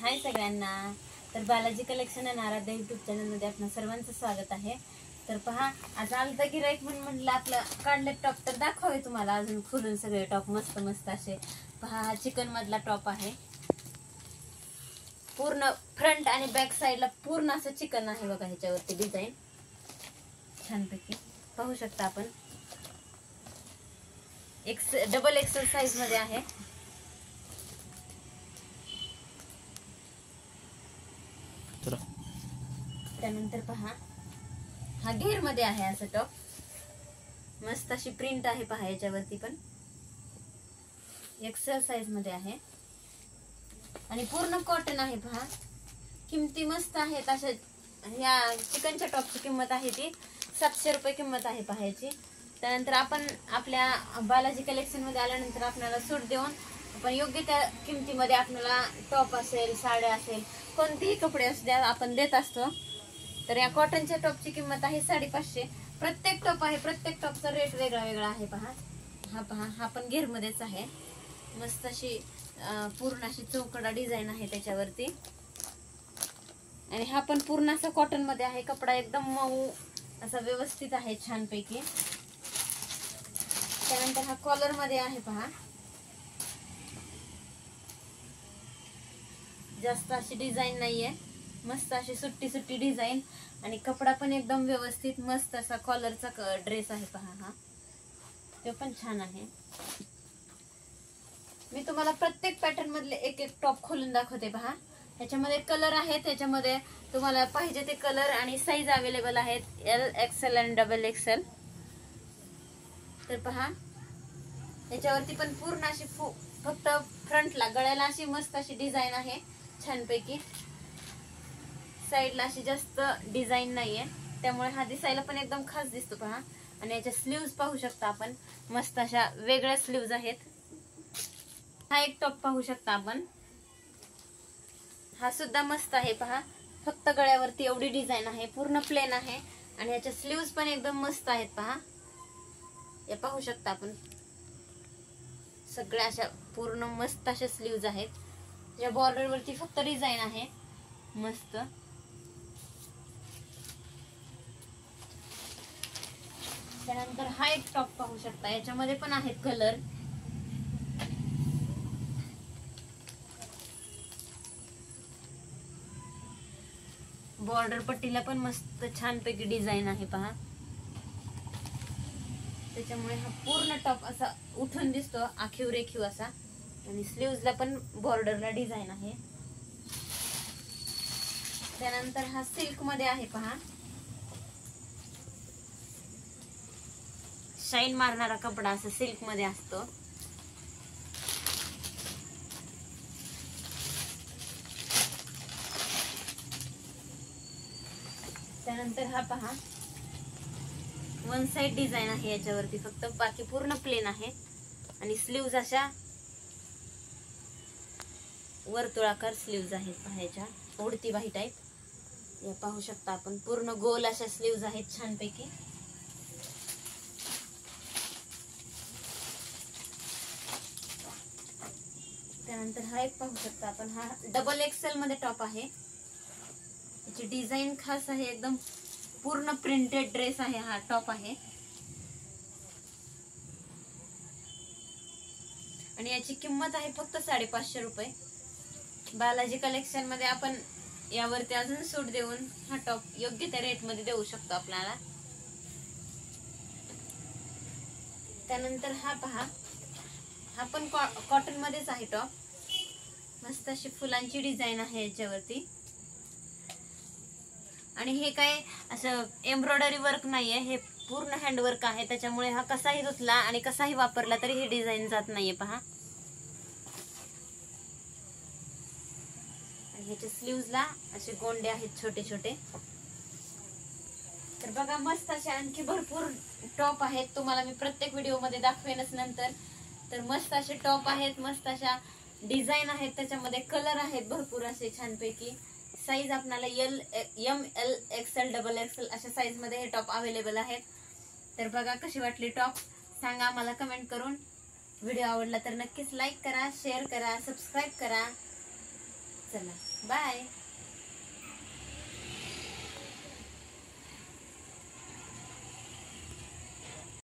हाय सगळ्यांना. तर बालाजी कलेक्शन आणि आराध्या यूट्यूब चॅनलमध्ये आपलं सर्वांचं स्वागत आहे. तर पहा, आज आलता गिराईक म्हणून म्हटलं आपलं काढले टॉप तर दाखवावे तुम्हाला अजून खुलून सगळे टॉप मस्त मस्त असे. पहा, हा चिकन मधला टॉप आहे. पूर्ण फ्रंट आणि बॅक साईडला पूर्ण असं चिकन आहे बघा. ह्याच्यावरती डिझाईन छानपैकी पाहू शकता आपण. डबल एक्सेल साइज मध्ये आहे. त्यानंतर पहा, हा घेर मध्ये आहे असं टॉप. मस्त अशी प्रिंट आहे पहा याच्यावरती पण. एक्सेल साइज मध्ये आहे आणि पूर्ण कॉटन आहे पहा. किमती मस्त आहेत अशा. ह्या चिकनच्या टॉपची किंमत आहे ती 700 रुपये किंमत आहे पहा याची. त्यानंतर आपण आपल्या बालाजी कलेक्शन मध्ये आल्यानंतर आपल्याला सूट देऊन आपण योग्य त्या किमतीमध्ये आपल्याला टॉप असेल, साड्या असेल, कोणतेही कपडे असू द्या आपण देत असतो. तर या कॉटनच्या टॉपची किंमत आहे 550. प्रत्येक टॉप आहे, प्रत्येक टॉपचा रेट वेगळा वेगळा आहे पहा. हा पहा, हा पण घेर मध्येच आहे. मस्त अशी पूर्ण अशी चौकडा डिझाईन आहे त्याच्यावरती. आणि हा पण पूर्ण असा कॉटन मध्ये आहे. कपडा एकदम मऊ असा व्यवस्थित आहे छानपैकी. त्यानंतर हा कॉलर मध्ये आहे पहा. जास्त अशी डिझाईन नाहीये, मस्त अशी सुट्टी सुट्टी डिझाईन आणि कपडा पण एकदम व्यवस्थित मस्त असा कॉलरचा ड्रेस आहे पहा. हा तो पण छान आहे. मी तुम्हाला प्रत्येक पॅटर्न मधले एक एक टॉप खोलून दाखवते पहा. ह्याच्यामध्ये कलर आहे, त्याच्यामध्ये तुम्हाला पाहिजे ते कलर आणि साईज अवेलेबल आहेत. एल एक्सेल आणि डबल एक्सेल. तर पहा, याच्यावरती पण पूर्ण अशी फक्त फ्रंटला गळ्याला अशी मस्त अशी डिझाईन आहे छानपैकी. साईडला अशी जास्त डिझाईन नाहीये, त्यामुळे हा दिसायला पण एकदम खास दिसतो पहा. आणि याच्या स्लीव्ज पाहू शकता आपण. मस्त अशा वेगळ्या स्लीव्ज आहेत. हा एक टॉप पाहू शकता आपण. हा सुद्धा मस्त आहे पहा. फक्त गळ्यावरती एवढी डिझाईन आहे, पूर्ण प्लेन आहे. आणि याच्या स्लीव्ज पण एकदम मस्त आहेत पहा. हे पाहू शकता आपण. सगळ्या अशा पूर्ण मस्त अशा स्लीव्ज आहेत. या बॉर्डर वरती फक्त डिझाईन आहे मस्त. त्यानंतर हा एक टॉप पाहू शकता. याच्यामध्ये पण आहेत कलर. बॉर्डर पट्टीला पण मस्त छानपैकी डिझाईन आहे पहा. त्याच्यामुळे हा पूर्ण टॉप असा उठून दिसतो, आखीव रेखीव असा. आणि स्लीव्जला पण बॉर्डरला डिझाईन आहे. त्यानंतर हा सिल्क मध्ये आहे पहा. शाईन मारणारा कपडा असा सिल्क मध्ये असतो. त्यानंतर हा पहा, वन साइड डिझाईन आहे याच्यावरती फक्त, बाकी पूर्ण प्लेन आहे. आणि स्लीव्ज अशा वर्तुळाकार स्लीव्ज आहेत पहायच्या, उडती बाही टाईप. या पाहू शकता आपण. पूर्ण गोल अशा स्लीव्ज आहेत छानपैकी. त्यानंतर हा एक पाहू शकता आपण. हा डबल एक्सेल मध्ये टॉप आहे. याची डिझाईन खास आहे एकदम. पूर्ण प्रिंटेड ड्रेस आहे हा टॉप आहे. आणि याची किंमत आहे फक्त 550 रुपये. बालाजी कलेक्शन मध्ये आपण यावरती अजून सूट देऊन हा टॉप योग्य त्या रेट मध्ये देऊ शकतो आपल्याला. त्यानंतर हा पहा, हा पण कॉटन मध्येच आहे टॉप. मस्त अशी फुलांची डिझाईन आहे याच्यावरती. आणि हे काय असं एम्ब्रॉयडरी वर्क नाहीये, हे पूर्ण हँडवर्क आहे. त्याच्यामुळे हा कसाही धुतला आणि कसाही वापरला तरी ही डिझाईन जात नाहीये पहा. आणि ह्याच्या स्लीव्जला असे गोंडे आहेत छोटे छोटे. तर बघा, मस्त असे आणखी भरपूर टॉप आहेत. तुम्हाला मी प्रत्येक व्हिडिओ मध्ये दाखवेनच नंतर. तर मस्त असे टॉप आहेत, मस्त अशा डिझाईन आहेत, त्याच्यामध्ये कलर आहेत भरपूर असे छानपैकी. साईज आपल्याला L, M, L, Excel, double XL अशा साईज मध्ये हे टॉप अवेलेबल आहेत. तर बघा कशी वाटली टॉप, सांगा मला कमेंट करून. व्हिडिओ आवडला तर नक्कीच लाईक करा, शेअर करा, सबस्क्राईब करा. चला बाय.